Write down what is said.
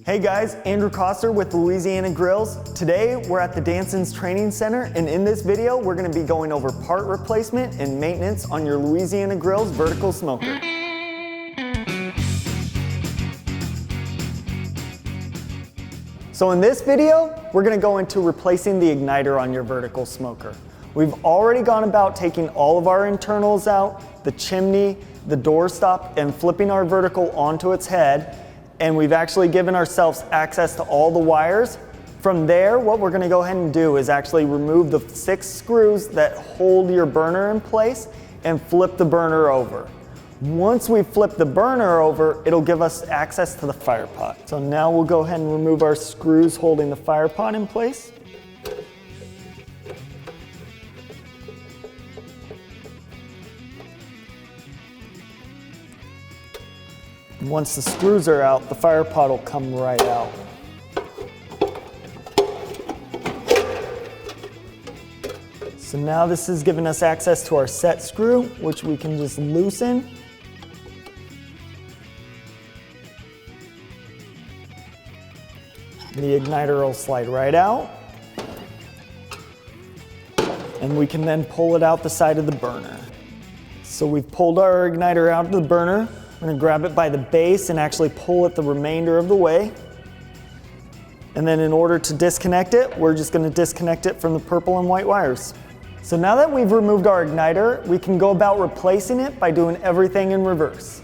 Hey guys, Andrew Coster with Louisiana Grills. Today we're at the Danson's Training Center, and in this video we're going to be going over part replacement and maintenance on your Louisiana Grills vertical smoker. So in this video, we're going to go into replacing the igniter on your vertical smoker. We've already gone about taking all of our internals out, the chimney, the doorstop, and flipping our vertical onto its head. And we've actually given ourselves access to all the wires. From there, what we're gonna go ahead and do is actually remove the 6 screws that hold your burner in place and flip the burner over. Once we flip the burner over, it'll give us access to the fire pot. So now we'll go ahead and remove our screws holding the fire pot in place. Once the screws are out, the fire pot will come right out. So now this is giving us access to our set screw, which we can just loosen. The igniter will slide right out. And we can then pull it out the side of the burner. So we've pulled our igniter out of the burner. We're going to grab it by the base and actually pull it the remainder of the way. And then in order to disconnect it, we're just going to disconnect it from the purple and white wires. So now that we've removed our igniter, we can go about replacing it by doing everything in reverse.